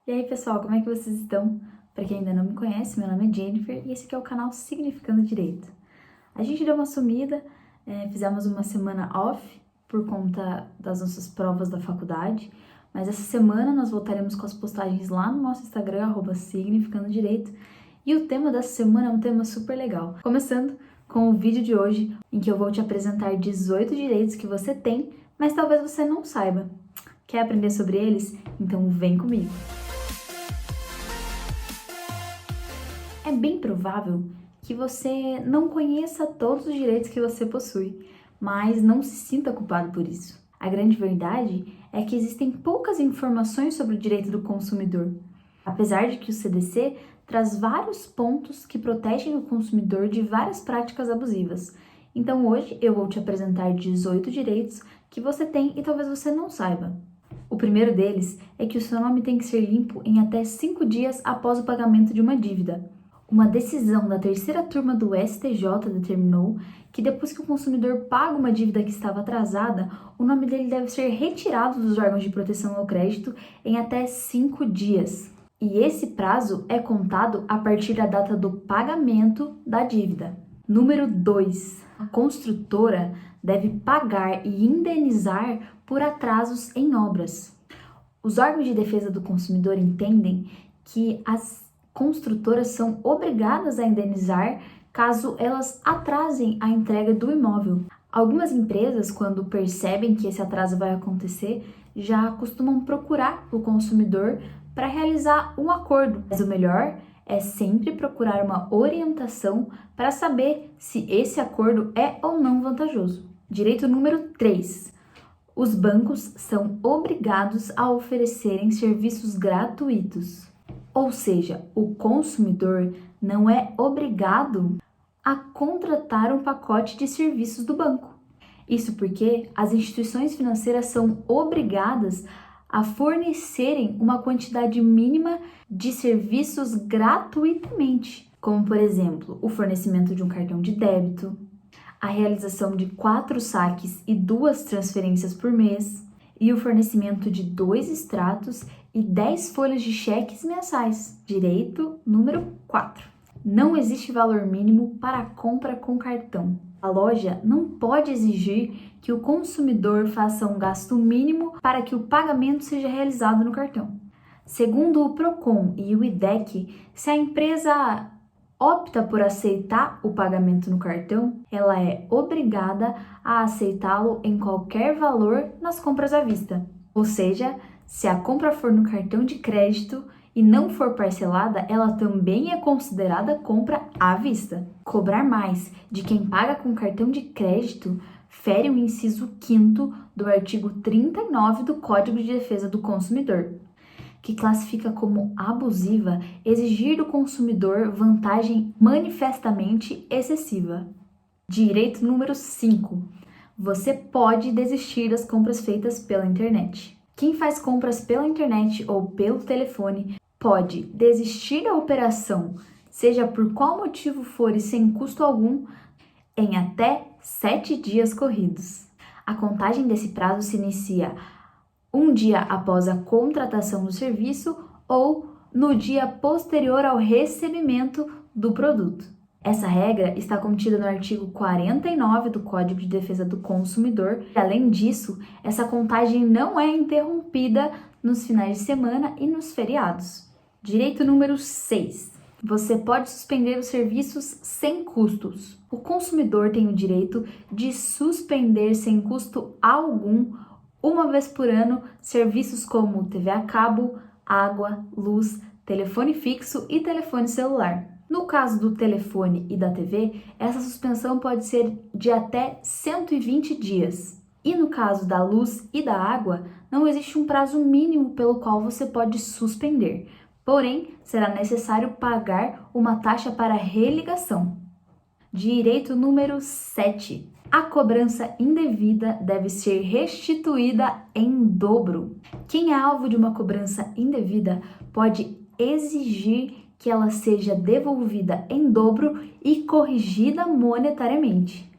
E aí, pessoal, como é que vocês estão? Para quem ainda não me conhece, meu nome é Jennifer e esse aqui é o canal Significando Direito. A gente deu uma sumida, fizemos uma semana off por conta das nossas provas da faculdade, mas essa semana nós voltaremos com as postagens lá no nosso Instagram, @Significando Direito, e o tema dessa semana é um tema super legal. Começando com o vídeo de hoje, em que eu vou te apresentar 18 direitos que você tem, mas talvez você não saiba. Quer aprender sobre eles? Então vem comigo! É bem provável que você não conheça todos os direitos que você possui, mas não se sinta culpado por isso. A grande verdade é que existem poucas informações sobre o direito do consumidor, apesar de que o CDC traz vários pontos que protegem o consumidor de várias práticas abusivas. Então hoje eu vou te apresentar 18 direitos que você tem e talvez você não saiba. O primeiro deles é que o seu nome tem que ser limpo em até 5 dias após o pagamento de uma dívida. Uma decisão da terceira turma do STJ determinou que depois que o consumidor paga uma dívida que estava atrasada, o nome dele deve ser retirado dos órgãos de proteção ao crédito em até 5 dias. E esse prazo é contado a partir da data do pagamento da dívida. Número 2. A construtora deve pagar e indenizar por atrasos em obras. Os órgãos de defesa do consumidor entendem que as construtoras são obrigadas a indenizar caso elas atrasem a entrega do imóvel. Algumas empresas, quando percebem que esse atraso vai acontecer, já costumam procurar o consumidor para realizar um acordo. Mas o melhor é sempre procurar uma orientação para saber se esse acordo é ou não vantajoso. Direito número 3. Os bancos são obrigados a oferecerem serviços gratuitos. Ou seja, o consumidor não é obrigado a contratar um pacote de serviços do banco. Isso porque as instituições financeiras são obrigadas a fornecerem uma quantidade mínima de serviços gratuitamente, como, por exemplo, o fornecimento de um cartão de débito, a realização de 4 saques e 2 transferências por mês, e o fornecimento de 2 extratos e 10 folhas de cheques mensais. Direito número 4. Não existe valor mínimo para a compra com cartão. A loja não pode exigir que o consumidor faça um gasto mínimo para que o pagamento seja realizado no cartão. Segundo o Procon e o IDEC, se a empresa opta por aceitar o pagamento no cartão, ela é obrigada a aceitá-lo em qualquer valor nas compras à vista. Ou seja, se a compra for no cartão de crédito e não for parcelada, ela também é considerada compra à vista. Cobrar mais de quem paga com cartão de crédito fere o inciso 5º do artigo 39 do Código de Defesa do Consumidor, que classifica como abusiva exigir do consumidor vantagem manifestamente excessiva. Direito número 5. Você pode desistir das compras feitas pela internet. Quem faz compras pela internet ou pelo telefone pode desistir da operação, seja por qual motivo for e sem custo algum, em até 7 dias corridos. A contagem desse prazo se inicia um dia após a contratação do serviço ou no dia posterior ao recebimento do produto. Essa regra está contida no artigo 49 do Código de Defesa do Consumidor. Além disso, essa contagem não é interrompida nos finais de semana e nos feriados. Direito número 6. Você pode suspender os serviços sem custos. O consumidor tem o direito de suspender sem custo algum, uma vez por ano, serviços como TV a cabo, água, luz, telefone fixo e telefone celular. No caso do telefone e da TV, essa suspensão pode ser de até 120 dias. E no caso da luz e da água, não existe um prazo mínimo pelo qual você pode suspender. Porém, será necessário pagar uma taxa para religação. Direito número 7. A cobrança indevida deve ser restituída em dobro. Quem é alvo de uma cobrança indevida pode exigir que ela seja devolvida em dobro e corrigida monetariamente.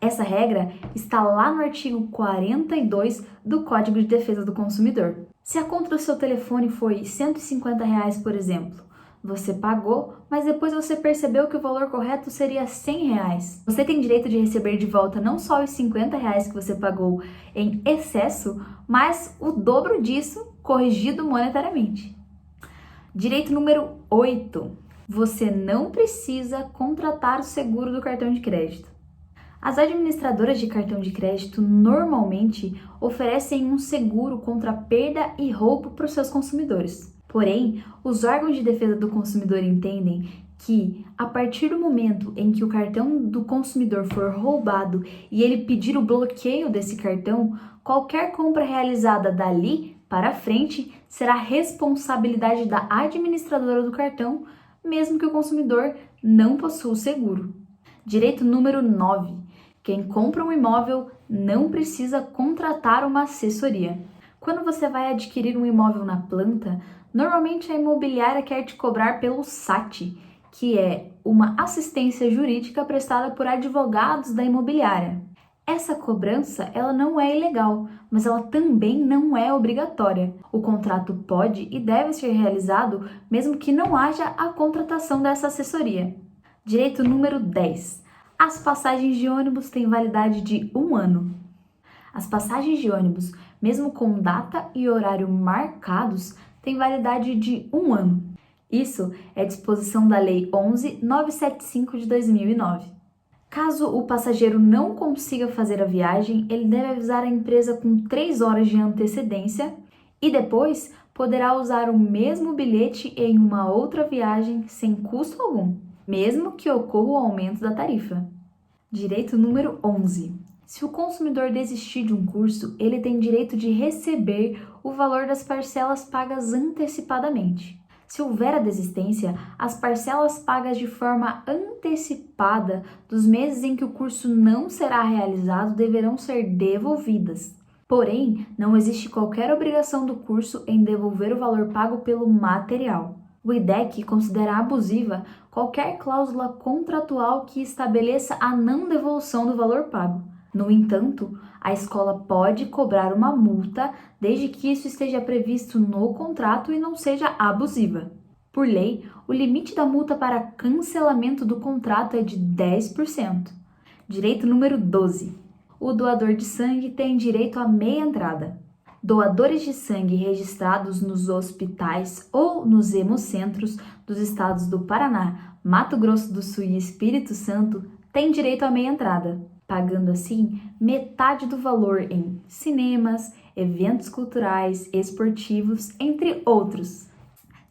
Essa regra está lá no artigo 42 do Código de Defesa do Consumidor. Se a conta do seu telefone foi R$ 150, por exemplo, você pagou, mas depois você percebeu que o valor correto seria R$ 100. Você tem direito de receber de volta não só os R$ 50 que você pagou em excesso, mas o dobro disso corrigido monetariamente. Direito número 8. Você não precisa contratar o seguro do cartão de crédito. As administradoras de cartão de crédito normalmente oferecem um seguro contra perda e roubo para os seus consumidores. Porém, os órgãos de defesa do consumidor entendem que, a partir do momento em que o cartão do consumidor for roubado e ele pedir o bloqueio desse cartão, qualquer compra realizada dali para frente será responsabilidade da administradora do cartão, mesmo que o consumidor não possua o seguro. Direito número 9. Quem compra um imóvel não precisa contratar uma assessoria. Quando você vai adquirir um imóvel na planta, normalmente a imobiliária quer te cobrar pelo SAT, que é uma assistência jurídica prestada por advogados da imobiliária. Essa cobrança, ela não é ilegal, mas ela também não é obrigatória. O contrato pode e deve ser realizado mesmo que não haja a contratação dessa assessoria. Direito número 10. As passagens de ônibus têm validade de 1 ano. As passagens de ônibus, mesmo com data e horário marcados, têm validade de 1 ano. Isso é disposição da Lei 11.975 de 2009. Caso o passageiro não consiga fazer a viagem, ele deve avisar a empresa com 3 horas de antecedência e depois poderá usar o mesmo bilhete em uma outra viagem sem custo algum, mesmo que ocorra o aumento da tarifa. Direito número 11. Se o consumidor desistir de um curso, ele tem direito de receber o valor das parcelas pagas antecipadamente. Se houver a desistência, as parcelas pagas de forma antecipada dos meses em que o curso não será realizado deverão ser devolvidas. Porém, não existe qualquer obrigação do curso em devolver o valor pago pelo material. O IDEC considera abusiva qualquer cláusula contratual que estabeleça a não devolução do valor pago. No entanto, a escola pode cobrar uma multa desde que isso esteja previsto no contrato e não seja abusiva. Por lei, o limite da multa para cancelamento do contrato é de 10%. Direito número 12. O doador de sangue tem direito à meia entrada. Doadores de sangue registrados nos hospitais ou nos hemocentros dos estados do Paraná, Mato Grosso do Sul e Espírito Santo têm direito à meia entrada, pagando assim metade do valor em cinemas, eventos culturais, esportivos, entre outros.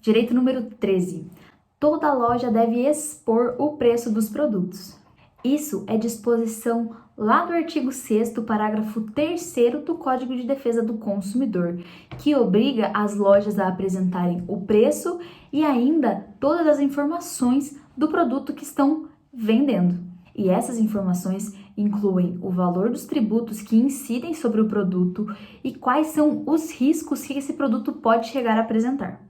Direito número 13. Toda loja deve expor o preço dos produtos. Isso é disposição lá do artigo 6º, parágrafo 3º do Código de Defesa do Consumidor, que obriga as lojas a apresentarem o preço e ainda todas as informações do produto que estão vendendo. E essas informações incluem o valor dos tributos que incidem sobre o produto e quais são os riscos que esse produto pode chegar a apresentar.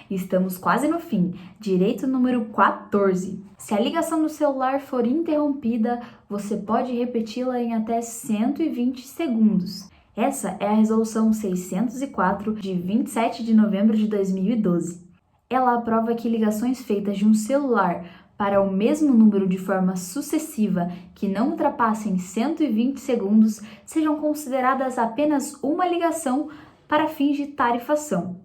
Estamos quase no fim. Direito número 14. Se a ligação do celular for interrompida, você pode repeti-la em até 120 segundos. Essa é a Resolução 604 de 27 de novembro de 2012. Ela aprova que ligações feitas de um celular para o mesmo número de forma sucessiva que não ultrapassem 120 segundos sejam consideradas apenas uma ligação para fins de tarifação.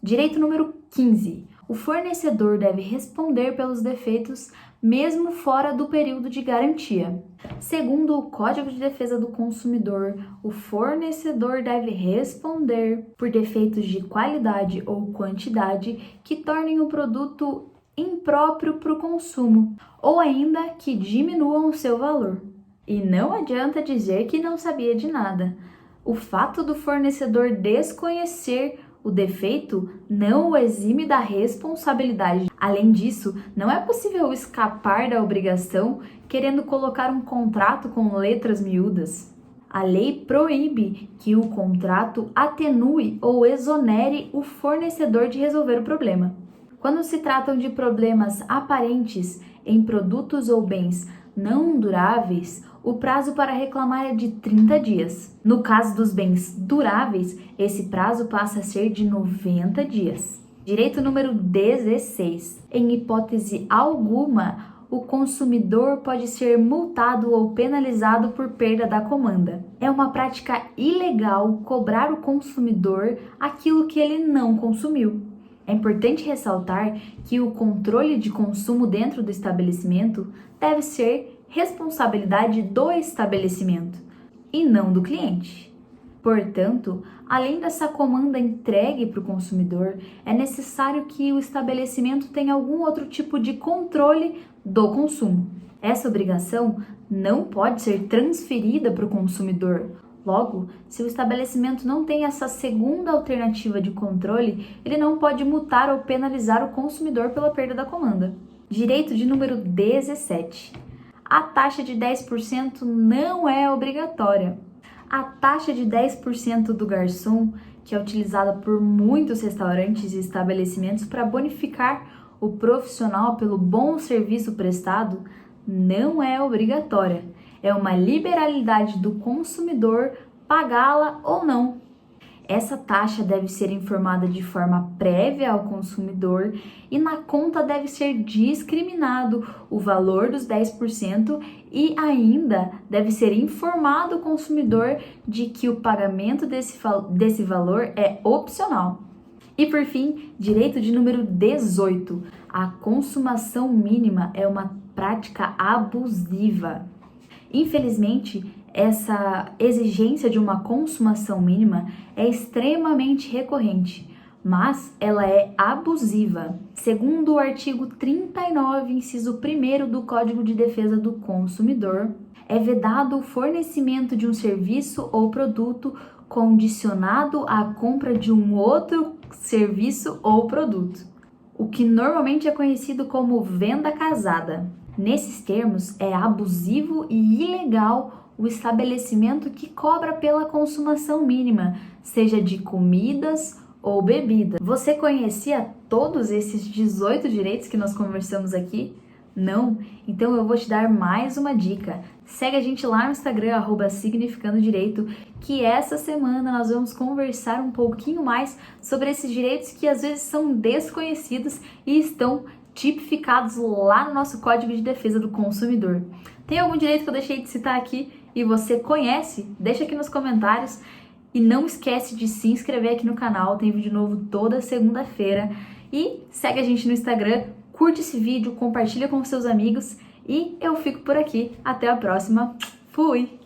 Direito número 15. O fornecedor deve responder pelos defeitos mesmo fora do período de garantia. Segundo o Código de Defesa do Consumidor, o fornecedor deve responder por defeitos de qualidade ou quantidade que tornem o produto impróprio para o consumo, ou ainda que diminuam o seu valor. E não adianta dizer que não sabia de nada. O fato do fornecedor desconhecer o defeito não o exime da responsabilidade. Além disso, não é possível escapar da obrigação querendo colocar um contrato com letras miúdas. A lei proíbe que o contrato atenue ou exonere o fornecedor de resolver o problema. Quando se tratam de problemas aparentes em produtos ou bens não duráveis o prazo para reclamar é de 30 dias. No caso dos bens duráveis, esse prazo passa a ser de 90 dias. Direito número 16. Em hipótese alguma, o consumidor pode ser multado ou penalizado por perda da comanda. É uma prática ilegal cobrar o consumidor aquilo que ele não consumiu. É importante ressaltar que o controle de consumo dentro do estabelecimento deve ser responsabilidade do estabelecimento e não do cliente. Portanto, além dessa comanda entregue para o consumidor, é necessário que o estabelecimento tenha algum outro tipo de controle do consumo. Essa obrigação não pode ser transferida para o consumidor. Logo, se o estabelecimento não tem essa segunda alternativa de controle, ele não pode multar ou penalizar o consumidor pela perda da comanda. Direito de número 17. A taxa de 10% não é obrigatória. A taxa de 10% do garçom, que é utilizada por muitos restaurantes e estabelecimentos para bonificar o profissional pelo bom serviço prestado, não é obrigatória. É uma liberalidade do consumidor pagá-la ou não. Essa taxa deve ser informada de forma prévia ao consumidor e na conta deve ser discriminado o valor dos 10% e ainda deve ser informado o consumidor de que o pagamento desse valor é opcional. E por fim, direito de número 18. A consumação mínima é uma prática abusiva. Infelizmente, essa exigência de uma consumação mínima é extremamente recorrente, mas ela é abusiva. Segundo o artigo 39, inciso 1º do Código de Defesa do Consumidor, é vedado o fornecimento de um serviço ou produto condicionado à compra de um outro serviço ou produto, o que normalmente é conhecido como venda casada. Nesses termos, é abusivo e ilegal o estabelecimento que cobra pela consumação mínima, seja de comidas ou bebidas. Você conhecia todos esses 18 direitos que nós conversamos aqui? Não? Então eu vou te dar mais uma dica. Segue a gente lá no Instagram, @significandodireito, que essa semana nós vamos conversar um pouquinho mais sobre esses direitos que às vezes são desconhecidos e estão tipificados lá no nosso Código de Defesa do Consumidor. Tem algum direito que eu deixei de citar aqui e você conhece? Deixa aqui nos comentários e não esquece de se inscrever aqui no canal, tem vídeo novo toda segunda-feira. E segue a gente no Instagram, curte esse vídeo, compartilha com seus amigos e eu fico por aqui. Até a próxima. Fui!